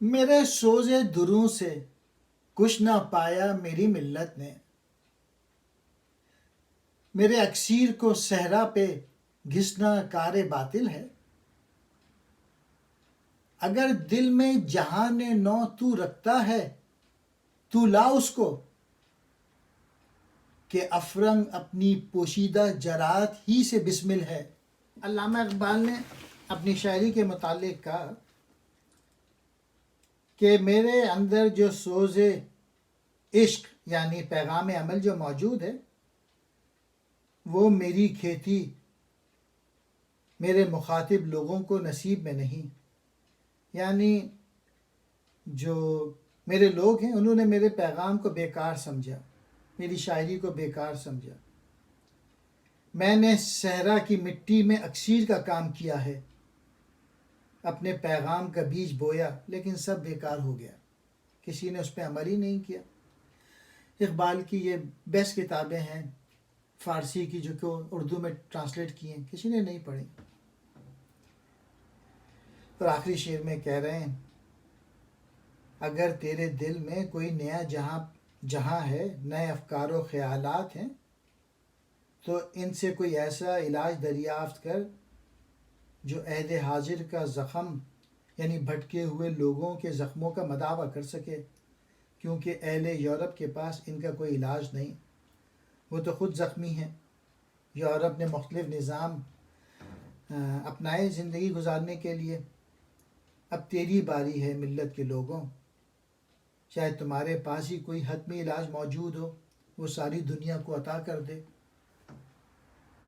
میرے سوزے دروں سے کچھ نہ پایا میری ملت نے، میرے اکسیر کو صحرا پہ گھسنا کار باطل ہے۔ اگر دل میں جہان نو تو رکھتا ہے، تو لا اس کو، کہ افرنگ اپنی پوشیدہ جرات ہی سے بسمل ہے۔ علامہ اقبال نے اپنی شاعری کے متعلق کہا کہ میرے اندر جو سوز عشق یعنی پیغام عمل جو موجود ہے، وہ میری کھیتی میرے مخاطب لوگوں کو نصیب میں نہیں۔ یعنی جو میرے لوگ ہیں انہوں نے میرے پیغام کو بیکار سمجھا، میری شاعری کو بیکار سمجھا۔ میں نے صحرا کی مٹی میں اکسیر کا کام کیا ہے، اپنے پیغام کا بیج بویا، لیکن سب بیکار ہو گیا، کسی نے اس پہ عمل ہی نہیں کیا۔ اقبال کی یہ بیسٹ کتابیں ہیں فارسی کی جو کہ اردو میں ٹرانسلیٹ کی ہیں، کسی نے نہیں پڑھی۔ اور آخری شعر میں کہہ رہے ہیں، اگر تیرے دل میں کوئی نیا جہاں ہے، نئے افکار و خیالات ہیں، تو ان سے کوئی ایسا علاج دریافت کر جو عہد حاضر کا زخم یعنی بھٹکے ہوئے لوگوں کے زخموں کا مداوع کر سکے، کیونکہ اہل یورپ کے پاس ان کا کوئی علاج نہیں، وہ تو خود زخمی ہیں۔ یورپ نے مختلف نظام اپنائے زندگی گزارنے کے لیے۔ اب تیری باری ہے ملت کے لوگوں، شاید تمہارے پاس ہی کوئی حتمی علاج موجود ہو، وہ ساری دنیا کو عطا کر دے۔